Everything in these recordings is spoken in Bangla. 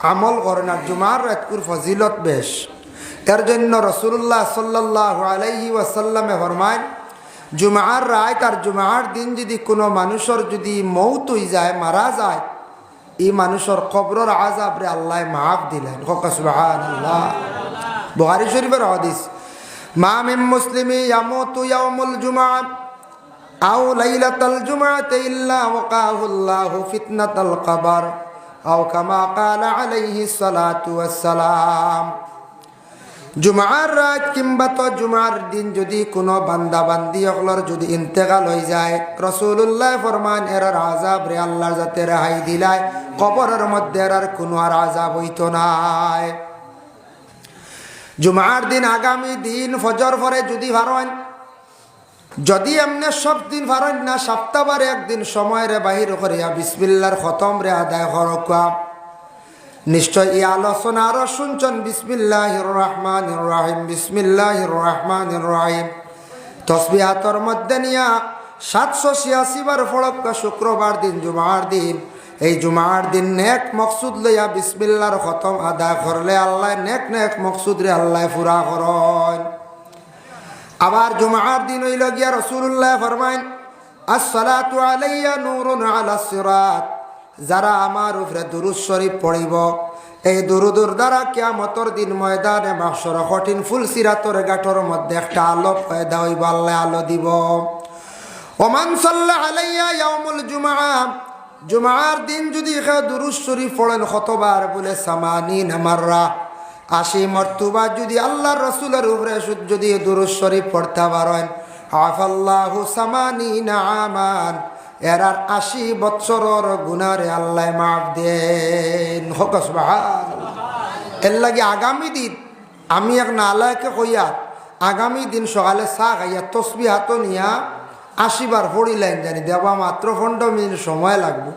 আমল করে না। জুমার রাতকুর ফজিলত বেশ। এর জন্য রাসূলুল্লাহ সাল্লাল্লাহু আলাইহি ওয়াসাল্লামে ফরমায়, জুমার রাত আর জুমার দিন যদি কোনো মানুষের যদি মৌত হয়ে যায়, মারা যায়, এই মানুষের কবরের আযাব রে আল্লাহ মাফ দিলেন। সুবহানাল্লাহ। বুখারী শরীফের হাদিস, মা মিন মুসলিমি ইয়ামুতু ইয়াউমুল জুমআ আও লাইলাতাল জুমআতি ইল্লা ওয়াকাহুল্লাহু ফিতনাতাল কবর আও কামা ক্বালা আলাইহিস সালাতু ওয়াস সালাম। জুমার রাত কিংবা তো জুমার দিন যদি কোনো বান্দা বান্দি হলর যদি ইন্তেকাল হয়ে যায়, রাসূলুল্লাহ ফরমান এরার আযাব রে আল্লাহর যাতে রেহাই দিলায়, কবরের মধ্যে এরার কোনো আর আযাব হইতো নাই। জুমার দিন আগামী দিন ফজর পরে যদি ভারেন, যদি এমনি সব দিন ভারেন না, সপ্তাহবারে একদিন সময় রে বাহির করিয়া বিসমিল্লাহর খতম রে আদায় করকা। নিশ্চয় এই আলোচনা আরো শুনছেন। বিসমিল্লাহির রহমানির রহিম, বিসমিল্লাহির রহমানির রহিম তসবিহাতর মধ্যে নিয়া 786 বার ফড়ক্কা। শুক্রবার দিন জুমার দিন, এই জুমার দিন নেক মকসুদ লইয়া বিসমিল্লাহর খতম আদায় করলে আল্লাহ নেক নেক মকসুদ রে আল্লাহ পুরা করেন। আবার জুমার দিন হইল গিয়া রাসূলুল্লাহ ফরমাইন, আসসালাতু আলাইয়া নূরুন আলাস সিরাত, যারা আমার উপরে দুরূদ শরীফ পড়িব, এই দুরূদের দ্বারা কিয়ামতের দিন ময়দানে মাহশর কঠিন ফুল সিরাতের গাঁটর মধ্যে একটা আলো পয়দা হইব, আল্লাহ আলো দিব। ওমান সাল্লা আলাইয়া ইয়াউমুল জুমআ, জুমার দিন যদি দুরূদ শরীফ পড়েন কতবার বলে, 80 মাররা, 80 মর্তবা যদি আল্লাহর রাসূলের উপরে যদি দুরূদ শরীফ পড়তে পারেন, আফাল্লাহু 80 আমান, এরার 80 বৎসরের গুনারে আল্লাহ মাফ দেন। হোক সুবহানাল্লাহ। এর লাগে আগামী দিন আমি এক নালায়কে কইয়া, আগামী দিন সকালে চা খাইয়া তসবিহাত নিয়া 80 বার পড়িলেন, জানি দেবা মাত্র 15 মিনিট সময় লাগবে।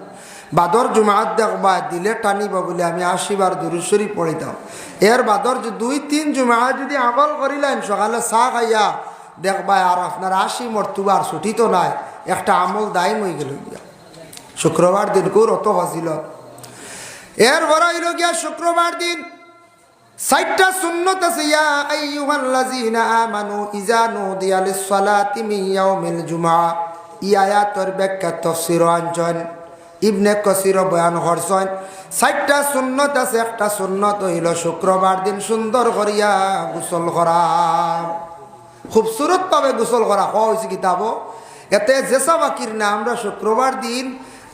বাদর জুমাত দেখবা দিলে টানিব বলে আমি 80 বার দুরূদ শরীফ পড়িতাম। এর বাদর 2-3 জুমা যদি আমল করিলেন সকালে চা খাইয়া, দেখবা আর আপনার 80 মর্তবার ছুটি তো নাই, একটা আমল দায়ম হয়ে গেল গিয়া। শুক্রবার দিন কোর অত ফজিলত। এর বড় হইল গিয়া শুক্রবার দিন 60টা সুন্নত আছে। ইয়া আইয়ুহাল্লাযীনা আমানু ইযা নুদিয়া লিস-সালাতি মিন ইয়াউমিল জুমআ, ই আয়াতের ব্যাখ্যা তাফসীর আনছেন ইবনে কাসির বয়ান করছেন। 60টা সুন্নত আছে। একটা সুন্নত হইল শুক্রবার দিন সুন্দর করিয়া গোসল করা, খুবসুরত ভাবে গোসল করা। হয়েছে কিতাব এতে জেসা বাকির না, আমরা শুক্রবার দিন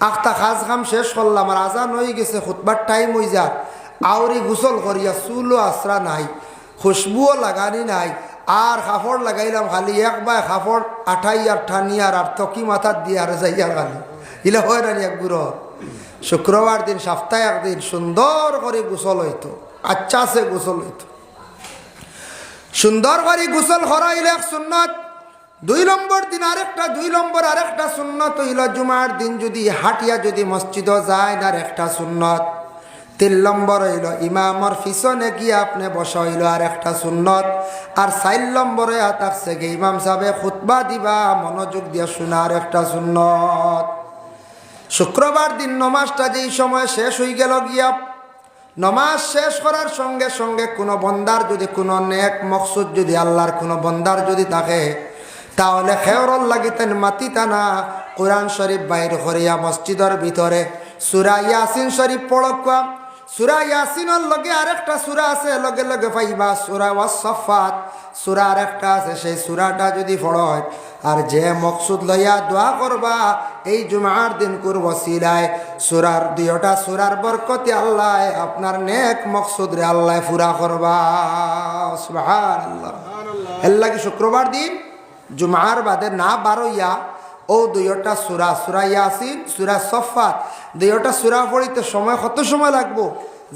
আখতা খাজ খাম শেষ করলাম আর আজান হয়ে গেছে, খুতবার টাইম হয়ে যাক, আউরি গোসল করিয়া চুলও আশ্রা নাই, খুশবুও লাগানি নাই, আর কাপড় লাগাইলাম খালি একবার কাপড় আঠাই আর ঠানি আর তকি মাথার দিয়ে আর যাইয়ার খালি ইলা হয় না এক গুঁড়ো। শুক্রবার দিন সপ্তাহে একদিন সুন্দর করে গোসল হইতো, আচ্ছা সে গোসল হইতো। সুন্দর করে গোসল করা হইল এক সুন্নত। 2 নম্বর দিন আরেকটা সুন্নত হইল জুমার দিন যদি হাটিয়া যদি মসজিদ যায় না, একটা সুন্নত। 3 নম্বর হইল ইমামর পিছনে গিয়ে আপনি বসা হইল আর একটা সুন্নত। আর 4 নম্বরে তার থেকে ইমাম সাহেব খুতবা দিবা, মনোযোগ দিয়ে শোনার একটা সুন্নত। শুক্রবার দিন নমাজটা যেই সময় শেষ হয়ে গেল গিয়া, নমাজ শেষ করার সঙ্গে সঙ্গে কোনো বন্দার যদি কোনো নেক মকসুদ যদি আল্লাহর কোনো বন্দার যদি থাকে, তাহলে খেয়রল লাগিতেন মাতি টানা কোরআন শরীফ বাইর করিয়া মসজিদের ভিতরে সূরা ইয়াসিন শরীফ পড়কা। সূরা ইয়াসিনের লগে আরেকটা সূরা আছে, লগে লগে পাইবা সূরা ওয়াস-সাফাত, সূরা আরেকটা আছে, সেই সূরাটা যদি পড়য় আর যে মকসুদ লইয়া দোয়া করবা এই জুমার দিন করব ওসিলায়, সূরার 2টা সূরার বরকতে আল্লাহ আপনার নেক মকসুদ রে আল্লাহ পুরা করবা। সুবহানাল্লাহ। এর লাগে শুক্রবার দিন জুমার বাদে না বারইয়া ও 2টা সূরা, সূরা ইয়াসিন, সূরা সাফাত, 2টা সূরা পড়িতে সময় কত সময় লাগবো?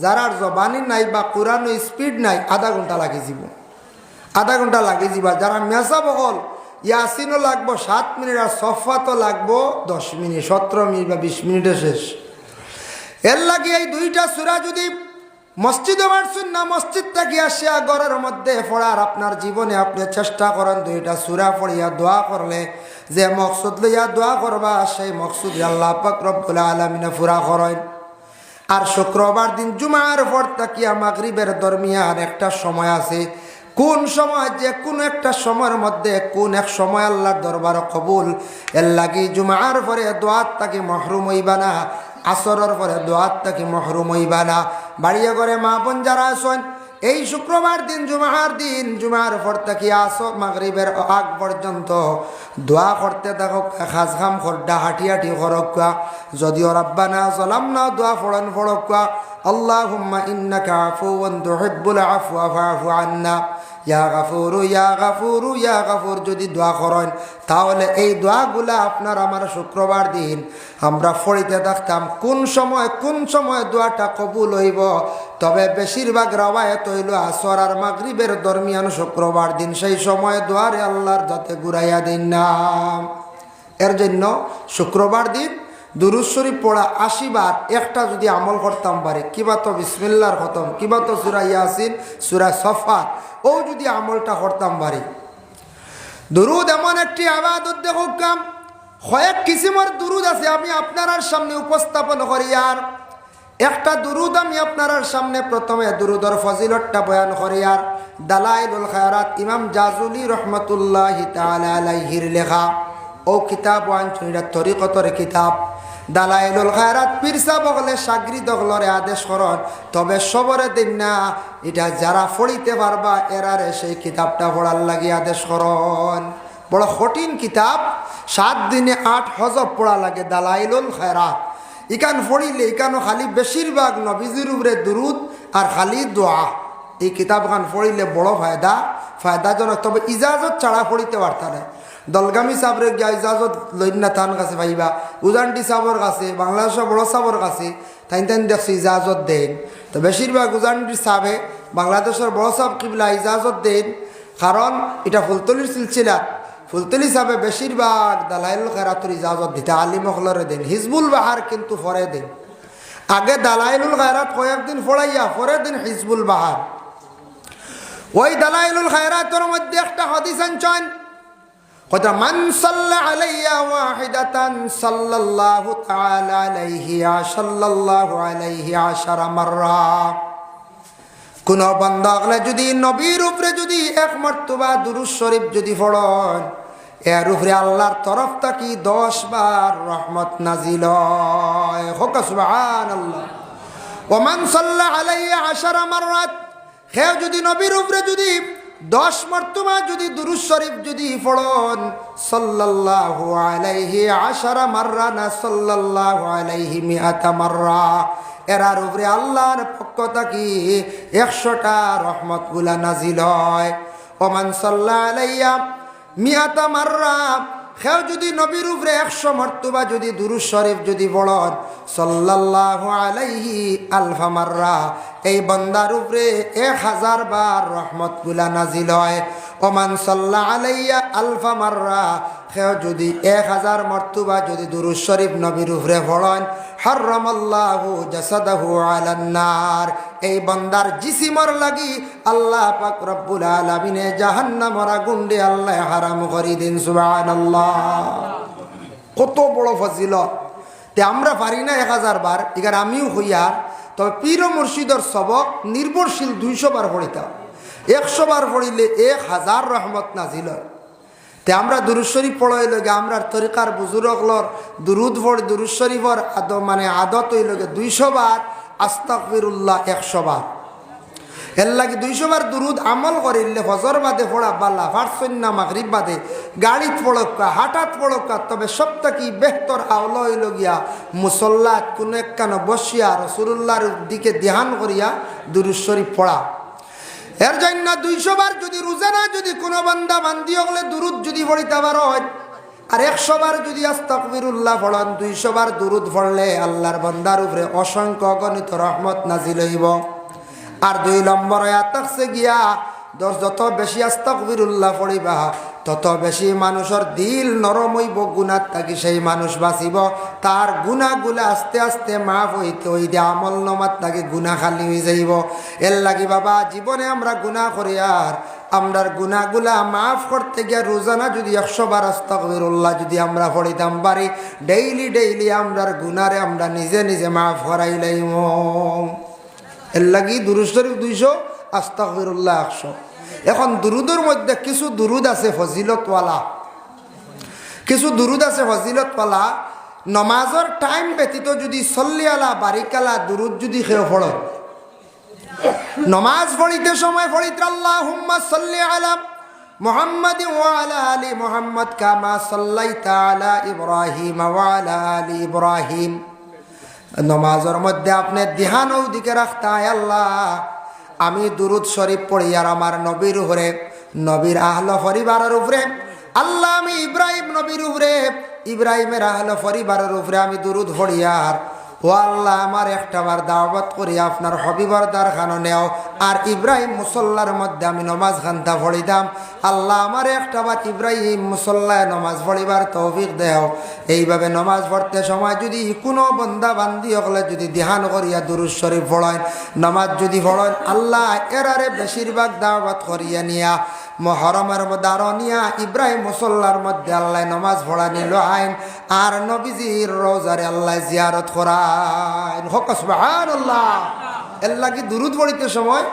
যারার জবানি নাই বা কোরআন স্পিড নাই, আধা ঘন্টা লাগে যাব, আধা ঘন্টা লাগে যাবা। যারা মেসা বহল ইয়াসিনও লাগবো 7 মিনিট আর সাফাতও লাগবো 10 মিনিট, 17 মিনিট বা 20 মিনিটে শেষ। এর লাগে এই 2টা সূরা যদি মসজিদে পারছেন না, মসজিদ থেকে আসিয়া ঘরের মধ্যে পড়ার আপনার জীবনে আপনি চেষ্টা করেন 2টা সূরা পড়িয়া দোয়া করলে যে মকসুদ লইয়া দোয়া করবা সেই মকসুদ আল্লাহ পাক রব্বুল আলামিন পুরা করেন। আর শুক্রবার দিন জুমার পর তাকিয়া মাগরিবের দরমিয়ান একটা সময় আছে, কোন সময় যে কোন একটা সময়ের মধ্যে কোন এক সময় আল্লাহর দরবার কবুল এর লাগি জুমার পরে দোয়াত তাকে মহরুম হইবা না, আসরের পরে দোয়াত তাকে মহরুম হইবা না। বাড়িয়ে করে মা বোন যারা আসেন এই শুক্রবার দিন জুমার পর থেকে আসর মাগরিবের আগ পর্যন্ত দোয়া করতে থাকো, খাস খাম খড্ডা হাঁটি হাঁটি করকা, যদিও রাব্বানা যালামনা দোয়া ফড়ন ফড়কা, আল্লাহুম্মা ইন্নাকা আফুওয়ান তুহিব্বুল আফওয়া ফা'ফু আন্না ইয়া গাফুরু ইয়া গাফুরু ইয়া গাফুর যদি দোয়া করেন তাহলে এই দোয়াগুলা আপনার আমার শুক্রবার দিন আমরা পড়িতে থাকতাম। কোন সময় দোয়াটা কবুল হইব? তবে বেশিরভাগ রওয়ায়াত হইল আসর আর মাগরিবের দরমিয়ান শুক্রবার দিন, সেই সময় দোয়ারে আল্লাহর যাতে ঘুরাইয়া দিন না। এর জন্য শুক্রবার দিন দুরূদ শরীফ পড়া 80 বার একটা যদি আমল করতাম পারে, কিবা তো বিসমিল্লাহর খতম, কিবা তো সূরা ইয়াসিন, সূরা সফাত, ও যদি আমলটা করতাম পারি। দুরুদ এমন একটি ইবাদত দেখো কাম, কয়েক কিসিমের দুরুদ আছে আমি আপনার সামনে উপস্থাপন করি। আর একটা দুরুদ আমি আপনার সামনে প্রথমে দুরুদর ফজিলতটা বয়ান করি। আর দালাইলুল খায়রাত ইমাম জাজুলি রহমতুল্লাহি তাআলা আলাইহির লেখা ও কিতাব ওয়ানচুরা তরিকতর কিতাব দালাইলুল খায়রাত পীরসা বগলে সাগরিদ হলরে আদেশ করন, তবে সবরে দিন না, এটা যারা পড়িতে পারবা এরারে সেই কিতাবটা পড়ার লাগি আদেশ করন। বড় কঠিন কিতাব, 7 দিনে 8 হজব পড়া লাগে দালাইলুল খায়রাত। ইকান পড়িলে ইকানো খালি বেশিরভাগ নবীজির উপরে দুরুদ আর খালি দোয়া। এই কিতাবখান পড়িলে বড় ফায়দাজনক, তবে ইজাজত ছাড়া পড়িতে পারতা না। দলগামী সাবরে গিয়া ইজাজত লইনা থান কাছে পাইবা, উজানটি সাবর কাছে, বাংলাদেশের বড় সাবর কাছে তাই দেখছি ইজাজত দেন। তো বেশিরভাগ উজানটি সাবে বাংলাদেশের বড় সাব কিবলা ইজাজত দেন, কারণ এটা ফুলতলির সিলসিলা। ফুলতলি সাবে বেশিরভাগ দালাইলুল খায়রাতের ইজাজত দিতে আলিম হলরে দেন, হিজবুল বাহার কিন্তু পরে দেন। আগে দালাইলুল খায়রাত কয়েকদিন পড়াইয়া পরে দিন হিজবুল বাহার। ওই দালাইলুল খায়রাতের মধ্যে একটা হাদিস আনছেন, কথা মান সাল্লা আলাইয়া ওয়াহিদাতান সাল্লাল্লাহু তাআলা আলাইহি সাল্লাল্লাহু আলাইহি 10 মাররা। কোন বান্দা হলে যদি নবীর উপরে যদি 1 মর্তবা দুরূদ শরীফ যদি পড়েন, এর উপরে আল্লাহর তরফ থেকে 10 বার রহমত নাজিল হয়। হোক সুবহানাল্লাহ। ওয়া মান সাল্লা আলাইয়া 10 মাররাত, হে যদি নবীর উপরে যদি 10 মর্তবা যদি দুরূদ শরীফ যদি পড়েন, সাল্লাল্লাহু আলাইহি 10 মাররা না সাল্লাল্লাহু আলাইহি 100 মাররা, এরার উপরে আল্লাহর পক্ষ থেকে 100টা রহমতগুলা নাজিল হয়। ওমান সাল্লা আলাইয়া 100 মাররা, কেউ যদি নবীর উপরে 100 মর্তবা যদি দুরূদ শরীফ যদি পড়েন, সাল্লাল্লাহু আলাইহি আলফা মাররা, এই বান্দার উপরে 1000 বার রহমতগুলা নাজিল হয়। ওমান সাল্লা আলাইয়া আলফা মাররা, কেউ যদি 1000 মর্তবা যদি দুরূদ শরীফ নবীর উপরে পড়েন, হারামাল্লাহু জাসাদাহু আলান নার, এই বান্দার জিসিমর লাগি আল্লাহ পাক রব্বুল আলামিনে জাহান্নামের আগুনে আল্লাহ হারাম করে দিন। সুবহানাল্লাহ, কত বড় ফজিলত! তে আমরা পারি না 1000 বার, এখানে আমিও হইয়ার, তবে পীর ও মুর্শিদর সবক নির্ভরশীল 200 বার পড়িতাম। 100 বার পড়িলে 1000 রহমত নাজিল হয়। তে আমরা দুরূদ শরীফ পড়াই লগে আমরা তরিকার বুজুর্গলর দুরুদ পড়ি, দুরূদ শরীফর আদত হইল 200 বার, আস্তাগফিরুল্লাহ 100 বার। এর লাগে 200 বার দুরুদ আমল করিলে ফজর বাদে পড়া বাল্লা, ফারসন্না মাগরিব বাদে গাড়িত পড়কা হাঁটাত পড়কা, তবে সবথেকে বেহতর আওলা হইল গিয়া মুসল্লাত কোন একখান বসিয়া রাসূলুল্লাহর দিকে ধ্যান করিয়া দুরূদ শরীফ পড়া। এর জন্য 200 বার যদি রোজানা যদি কোনো বান্দা বান্দি হলে দুরুদ যদি পড়িতে পারেন, আর 100 বার যদি আস্তাগফিরুল্লাহ পড়েন, 200 বার দুরুদ পড়লে আল্লাহর বান্দার উপরে অসংখ্য অগণিত রহমত নাজিল হইব। আর 2 নম্বর আয়াত আছে গিয়া যত বেশি আস্তাগফিরুল্লাহ পড়িবা তত বেশি মানুষের দিল নরম হইব, গুনার থাকি সেই মানুষ বাঁচিব, তার গুণাগুলা আস্তে আস্তে মাফ হইতে হইতে আমল নমাত থাকি গুণা খালি হয়ে যাইব। এর লাগি বাবা জীবনে আমরা গুণা করি, আর আমরার গুণাগুলা মাফ করতে গিয়ে রোজানা যদি 100 বার আস্তাগফিরুল্লাহ যদি আমরা পড়িতাম পারি, ডেইলি ডেইলি আমরার গুনারে আমরা নিজে নিজে মাফ করাই লাইম। এর লাগি দুরূদ শরীফ 200, আস্তাগফিরুল্লাহ 100। এখন দুরুদের মধ্যে কিছু দুরুদ আছে ফজিলতওয়ালা, কিছু দুরুদ আছে ফজিলতওয়ালা। নমাজের টাইম ব্যতীত যদি সল্লি আলা বারিকালা দুরুদ যদি কেউ পড়ে, নমাজ পড়িতে সময় পড়িতে আল্লাহুম্মা সাল্লি আলা মুহাম্মাদ ওয়া আলা আলি মুহাম্মাদ কামা সাল্লাইতা আলা ইব্রাহিম ওয়া আলা আলি ইব্রাহিম। নমাজের মধ্যে আপনি ধ্যান ওদিকে রাখতে হয়, আল্লাহ আমি দুরুদ শরীফ পড়ি আর আমার নবীর উপরে, নবীর আহলে পরিবারের উপরে, আল্লাহ আমি ইব্রাহিম নবীর উপরে, ইব্রাহিমের আহলে পরিবারের উপরে আমি দুরুদ পড়ি, আর ও আল্লাহ আমার একটাবার দাওয়াত করি আপনার হবিবর দারখানো নেও, আর ইব্রাহিম মুসল্লার মধ্যে আমি নমাজ খান্তা পড়িতাম, আল্লাহ আমার একটাবার ইব্রাহিম মুসল্লায় নমাজ পড়িবার তৌফিক দেও। এইভাবে নমাজ পড়তে সময় যদি কোনো বন্দা বান্দি হলে যদি ধ্যান করিয়া দুরূদ শরীফ পড়েন, নমাজ যদি পড়েন, আল্লাহ এরারে বেশিরভাগ দাওয়াত করিয়া নিয়া মহরমের মধ্যে আরো নিয়া ইব্রাহিম মুসল্লার মধ্যে আল্লাহ নমাজ পড়া নিল আইন, আর নবীজির রোজারে আল্লাহ জিয়ারত করাইন। হোক সুবহানাল্লাহ। এর লাগি দুরুদ পড়িতে সময়,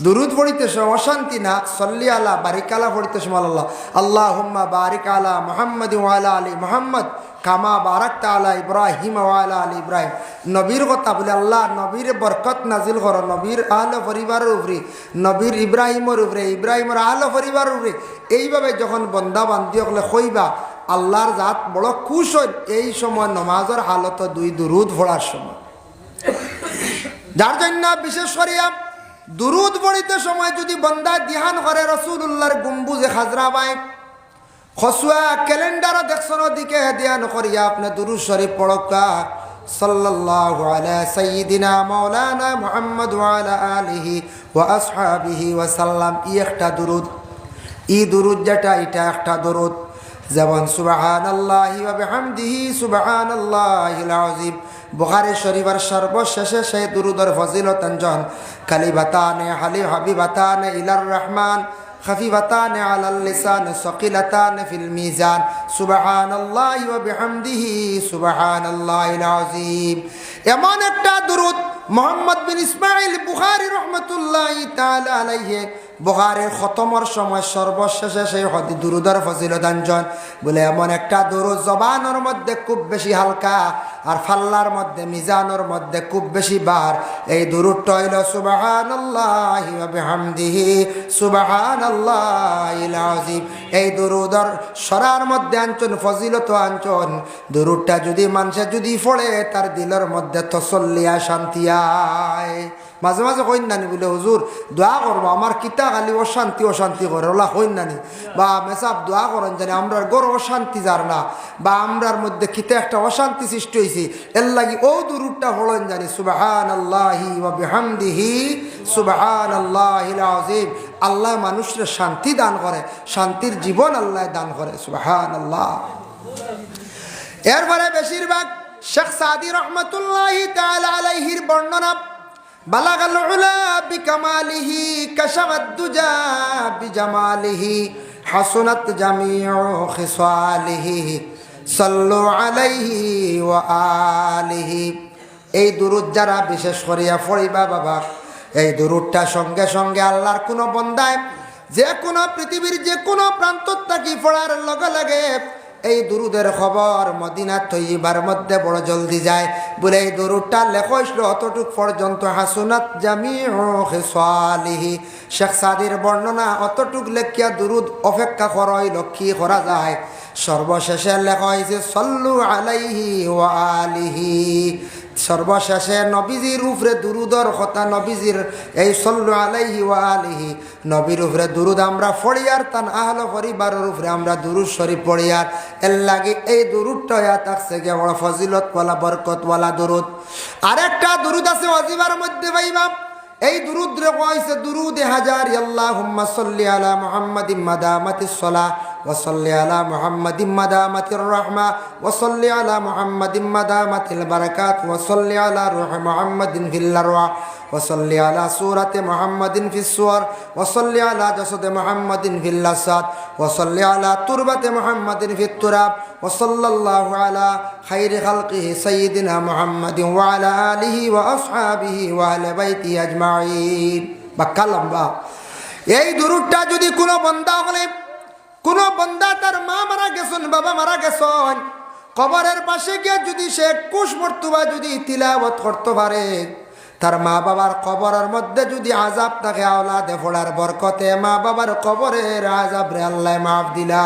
দুরুদ পড়িতে সময় অশান্তি না, সল্লি আলা বারিকালা পড়িতে সময় আল্লাহ আল্লাহুম্মা বারিক আলা মুহাম্মাদ ওয়া আলা আলি মুহাম্মাদ কামা বারাকতা আলা ইব্রাহিম ওয়া আলা আলি ইব্রাহিম। নবীর কথা বলে আল্লাহ নবীর বরকত নাজিল করো, নবীর আহলে পরিবারের উপরে, নবীর ইব্রাহিমের উপরে, ইব্রাহিমের আহলে পরিবারের উপরে। এইভাবে যখন বন্দা বান্দি হলে কইবা, আল্লাহর জাত বড় খুশ হয় এই সময় নমাজের হালত 2 দুরুদ পড়ার সময়। যার জন্য বিশেষ করিয়া দুরুদ পড়িতে সময় যদি বন্দা ধ্যান করে, রাসূলুল্লাহর গম্বুজে খাজরা বাই খসুয়া ক্যালেন্ডার দেখছন দিকে ধ্যান করিয়া আপনি দুরুদ শরীফ পড়কা, সাল্লাল্লাহু আলা সাইয়্যিদিনা মাওলানা মুহাম্মদ ওয়া আলা আলিহি ওয়া আসহাবিহি ওয়া সাল্লাম। একটা দুরুদ, এই দুরুদ যেটা এটা একটা দুরুদ, যেমন সুবহানাল্লাহি ওয়া বিহামদিহি সুবহানাল্লাহিল আযীম। বুখারী শরীফের সর্বশেষে সেই দুরুদের ফজিলত আনজন কালিমাতানে হাবিবাতানে ইলার রহমান খাফিফাতানে আলাল লিসান সাকিলাতানে ফিল মিজান সুবহানাল্লাহি ওয়া বিহামদিহি সুবহানাল্লাহিল আযীম। এমন একটা দুরুদ মুহাম্মদ বিন ইসমাঈল বুখারী রাহমাতুল্লাহি তাআলা আলাইহি বুখারীর খতমের সময় সর্বশেষে সেই দুরুদের ফজিলত আনজন বলে, এমন একটা দুরুদ জবানের মধ্যে খুব বেশি হালকা আর ফাল্লার মধ্যে মিজানের মধ্যে খুব বেশি বার। এই দুরুদটা হইল সুবহানাল্লাহি ওয়া বিহামদিহি সুবহানাল্লাহিল আযীম। এই দুরুদের সরার মধ্যে আনচন ফজিলত আনচন। দুরুদটা যদি মানুষে যদি পড়ে তার দিলের মধ্যে তসল্লিয়া শান্তি আয়। মাঝে মাঝে কইন নানি বলে হুজুর দোয়া করবো আমার কিতা খালি অশান্তি অশান্তি করে, ওলা কইন নানি বা মেসাব দোয়া করেন জানি আমরার গড় অশান্তি যার না, বা আমরার মধ্যে কিতা একটা অশান্তি সৃষ্টি হয়েছে, এর লাগি ও দুরুদটা পড়েন জানি সুবহানাল্লাহি ওয়া বিহামদিহি সুবহানাল্লাহিল আযীম। আল্লাহ মানুষের শান্তি দান করে, শান্তির জীবন আল্লাহ দান করে, সুবহানাল্লাহ। এরপরে বেশিরভাগ শেখ সাদি রহমতুল্লাহি তাআলা আলাইহির বর্ণনা, বালাগাল উলা বিকামালিহি কাশাফাদ দুজা বিজামালিহি হাসুনাত জামিউ খিসালিহি সাল্লু আলাইহি ওয়া আলিহি। এই দুরুদ যারা বিশেষ করিয়া পড়িবা বাবা, এই দুরুদটা সঙ্গে সঙ্গে আল্লাহর কোনো বন্দায় যে কোনো পৃথিবীর যে কোনো প্রান্ত থাকি পড়ার লগে লাগে এই দুরুদের খবর মদিনা তৈয়বার মধ্যে বড় জলদি যায়। বলে এই দুরুদটা লেখইল অতটুক পর্যন্ত হাসুনাত জামিউ খিসালিহি। শেখ সাদির বর্ণনা অতটুক লেখিয়া দুরুদ অপেক্ষা করই লক্ষ্মী করা যায়। সর্বশেষে লেখা হয়েছে সল্লু আলাইহি ওয়া আলিহি। সর্বশেষে নবীজির উপরে দুরুদর কথা, নবীজির এই সল্লু আলাইহি ওয়া আলিহি নবীর উপরে দুরুদ আমরা পড়িয়ার, তান আহলে পরিবারের উপরে আমরা দুরুদ শরীফ পড়িয়ার। এর লাগে এই দুরুদটা ইয়া থাকছে গে বড় ফজিলতওয়ালা বরকতওয়ালা দুরুদ। আরেকটা দুরুদ আছে ওয়াজিবার মধ্যে পাইবা, এই দুরুদ রে কইছে দুরুদ হাজার আল্লাহুম্মা সাল্লি আলা মুহাম্মাদিন মাদামাতিস সালাহ ওয়া সাল্লি আলা মুহাম্মাদিন মাদামাতির রাহমা ওয়া সাল্লি আলা মুহাম্মাদিন মাদামাতিল বারাকাত ওয়া সাল্লি আলা রূহি মুহাম্মাদিন ফিল আরওয়াহ ওয়া সাল্লি আলা সূরাতি মুহাম্মাদিন ফিস সুওয়ার ওয়া সাল্লি আলা জাসাদি মুহাম্মাদিন ফিল লাসাদ ওয়া সাল্লি আলা তুরবাতি মুহাম্মাদিন ফিত তুরাব ওয়া সাল্লাল্লাহু আলা খাইরি খালকিহি সাইয়্যিদিনা মুহাম্মাদিন ওয়া আলা আলিহি ওয়া আসহাবিহি ওয়া আহলি বাইতিহি আজমাইন। বাক্কা লম্বা। এই দুরূদটা যদি কোনো বান্দা বলে, কোনো বান্দা তার মা মারা গেছেন, বাবা মারা গেছেন, কবরের পাশে গিয়ে যদি সে 21 মর্তবা যদি তিলাওয়াত করতে পারে, তার মা বাবার কবরের মধ্যে যদি আযাব থাকে আওলাদে পড়ার বরকতে মা বাবার কবরের আযাব রে আল্লাহ মাফ দিলা।